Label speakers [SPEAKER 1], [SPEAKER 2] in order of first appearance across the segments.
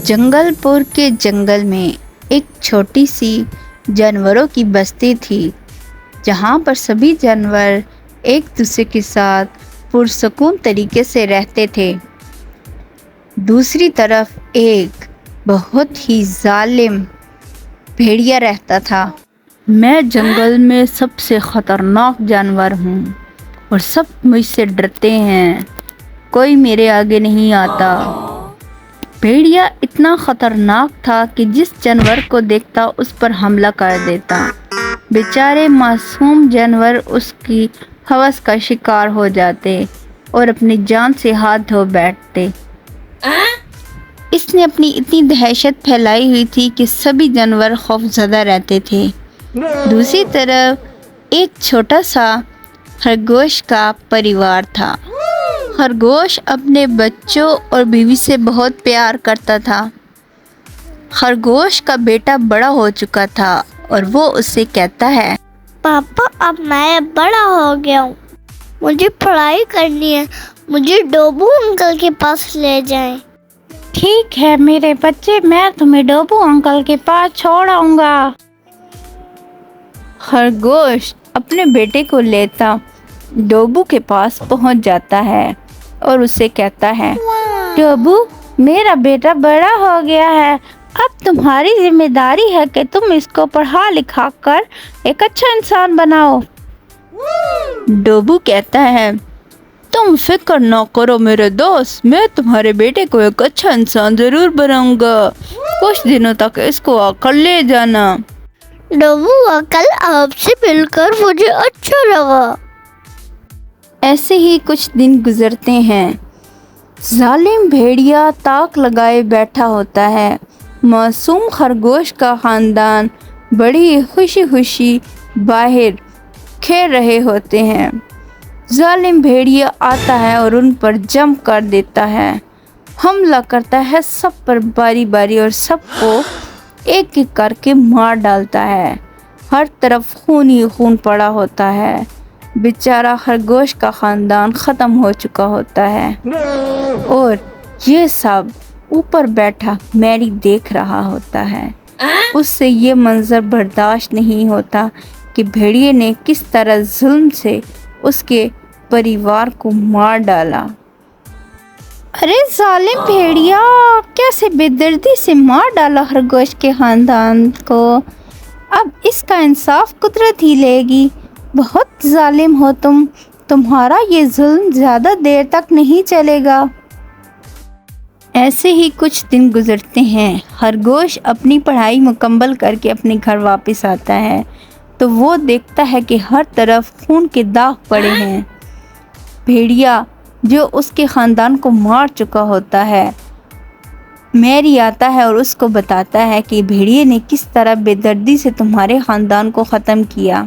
[SPEAKER 1] جنگل پور کے جنگل میں ایک چھوٹی سی جانوروں کی بستی تھی جہاں پر سبھی جانور ایک دوسرے کے ساتھ پرسکون طریقے سے رہتے تھے۔ دوسری طرف ایک بہت ہی ظالم بھیڑیا رہتا تھا۔ میں جنگل میں سب سے خطرناک جانور ہوں اور سب مجھ سے ڈرتے ہیں، کوئی میرے آگے نہیں آتا۔ بھیڑیا اتنا خطرناک تھا کہ جس جانور کو دیکھتا اس پر حملہ کر دیتا۔ بیچارے معصوم جانور اس کی ہوس کا شکار ہو جاتے اور اپنی جان سے ہاتھ دھو بیٹھتے۔ اس نے اپنی اتنی دہشت پھیلائی ہوئی تھی کہ سبھی جانور خوف زدہ رہتے تھے۔ دوسری طرف ایک چھوٹا سا خرگوش کا پریوار تھا۔ خرگوش اپنے بچوں اور بیوی سے بہت پیار کرتا تھا۔ خرگوش کا بیٹا بڑا ہو چکا تھا اور وہ اس سے کہتا ہے،
[SPEAKER 2] پاپا اب میں بڑا ہو گیا ہوں، مجھے پڑھائی کرنی ہے، مجھے ڈوبو انکل کے پاس لے جائیں۔
[SPEAKER 1] ٹھیک ہے میرے بچے، میں تمہیں ڈوبو انکل کے پاس چھوڑ آؤں گا۔ خرگوش اپنے بیٹے کو لیتا ڈوبو کے پاس پہنچ جاتا ہے اور اسے کہتا ہے، ڈوبو میرا بیٹا بڑا ہو گیا ہے، اب تمہاری ذمہ داری ہے کہ تم اس کو پڑھا لکھا کر ایک اچھا انسان بناؤ۔ ڈوبو کہتا ہے، تم فکر نہ کرو میرے دوست، میں تمہارے بیٹے کو ایک اچھا انسان ضرور بناؤں گا، کچھ دنوں تک اس کو آ کر لے جانا۔
[SPEAKER 2] ڈوبو انکل آپ سے مل کر مجھے اچھا لگا۔
[SPEAKER 1] ایسے ہی کچھ دن گزرتے ہیں۔ ظالم بھیڑیا تاک لگائے بیٹھا ہوتا ہے۔ معصوم خرگوش کا خاندان بڑی خوشی خوشی باہر کھیل رہے ہوتے ہیں۔ ظالم بھیڑیا آتا ہے اور ان پر جم کر دیتا ہے، حملہ کرتا ہے سب پر باری باری اور سب کو ایک ایک کر کے مار ڈالتا ہے۔ ہر طرف خون ہی خون پڑا ہوتا ہے۔ بیچارہ خرگوش کا خاندان ختم ہو چکا ہوتا ہے اور یہ سب اوپر بیٹھا میری دیکھ رہا ہوتا ہے۔ اس سے یہ منظر برداشت نہیں ہوتا کہ بھیڑیے نے کس طرح ظلم سے اس کے پریوار کو مار ڈالا۔ ارے ظالم بھیڑیا، کیسے بے دردی سے مار ڈالا خرگوش کے خاندان کو، اب اس کا انصاف قدرت ہی لے گی۔ بہت ظالم ہو تم، تمہارا یہ ظلم زیادہ دیر تک نہیں چلے گا۔ ایسے ہی کچھ دن گزرتے ہیں۔ خرگوش اپنی پڑھائی مکمل کر کے اپنے گھر واپس آتا ہے تو وہ دیکھتا ہے کہ ہر طرف خون کے داغ پڑے ہیں۔ بھیڑیا جو اس کے خاندان کو مار چکا ہوتا ہے، میری آتا ہے اور اس کو بتاتا ہے کہ بھیڑیے نے کس طرح بے دردی سے تمہارے خاندان کو ختم کیا۔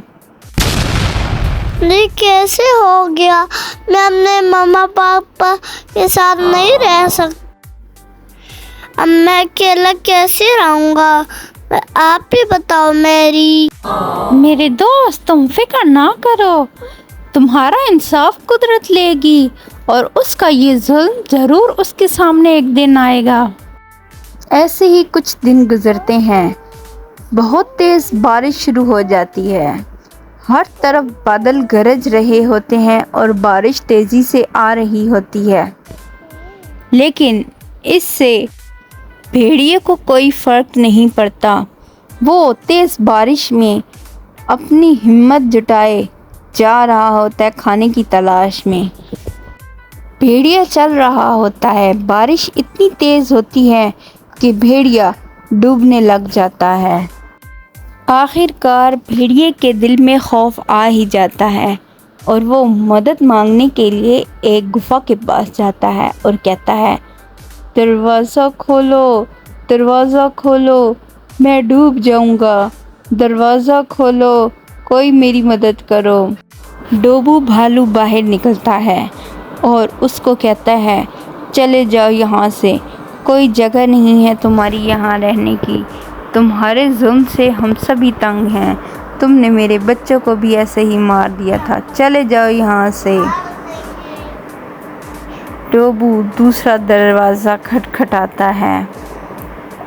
[SPEAKER 2] یہ کیسے ہو گیا؟ میں اپنے ماما پاپا کے ساتھ نہیں رہ سکتا، اب میں اکیلا کیسے رہوں گا؟ آپ ہی بتاؤ
[SPEAKER 1] میرے دوست، تم فکر نہ کرو، تمہارا انصاف قدرت لے گی اور اس کا یہ ظلم ضرور اس کے سامنے ایک دن آئے گا۔ ایسے ہی کچھ دن گزرتے ہیں۔ بہت تیز بارش شروع ہو جاتی ہے۔ ہر طرف بادل گرج رہے ہوتے ہیں اور بارش تیزی سے آ رہی ہوتی ہے، لیکن اس سے بھیڑیے کو کوئی فرق نہیں پڑتا۔ وہ تیز بارش میں اپنی ہمت جٹائے جا رہا ہوتا ہے کھانے کی تلاش میں۔ بھیڑیا چل رہا ہوتا ہے، بارش اتنی تیز ہوتی ہے کہ بھیڑیا ڈوبنے لگ جاتا ہے۔ آخر کار بھیڑیے کے دل میں خوف آ ہی جاتا ہے اور وہ مدد مانگنے کے لیے ایک گفا کے پاس جاتا ہے اور کہتا ہے، دروازہ کھولو، دروازہ کھولو، میں ڈوب جاؤں گا، دروازہ کھولو، کوئی میری مدد کرو۔ ڈوبو بھالو باہر نکلتا ہے اور اس کو کہتا ہے، چلے جاؤ یہاں سے، کوئی جگہ نہیں ہے تمہاری یہاں رہنے کی، تمہارے ظلم سے ہم سبھی تنگ ہیں، تم نے میرے بچوں کو بھی ایسے ہی مار دیا تھا، چلے جاؤ یہاں سے۔ ڈوبو دوسرا دروازہ کھٹکھٹاتا ہے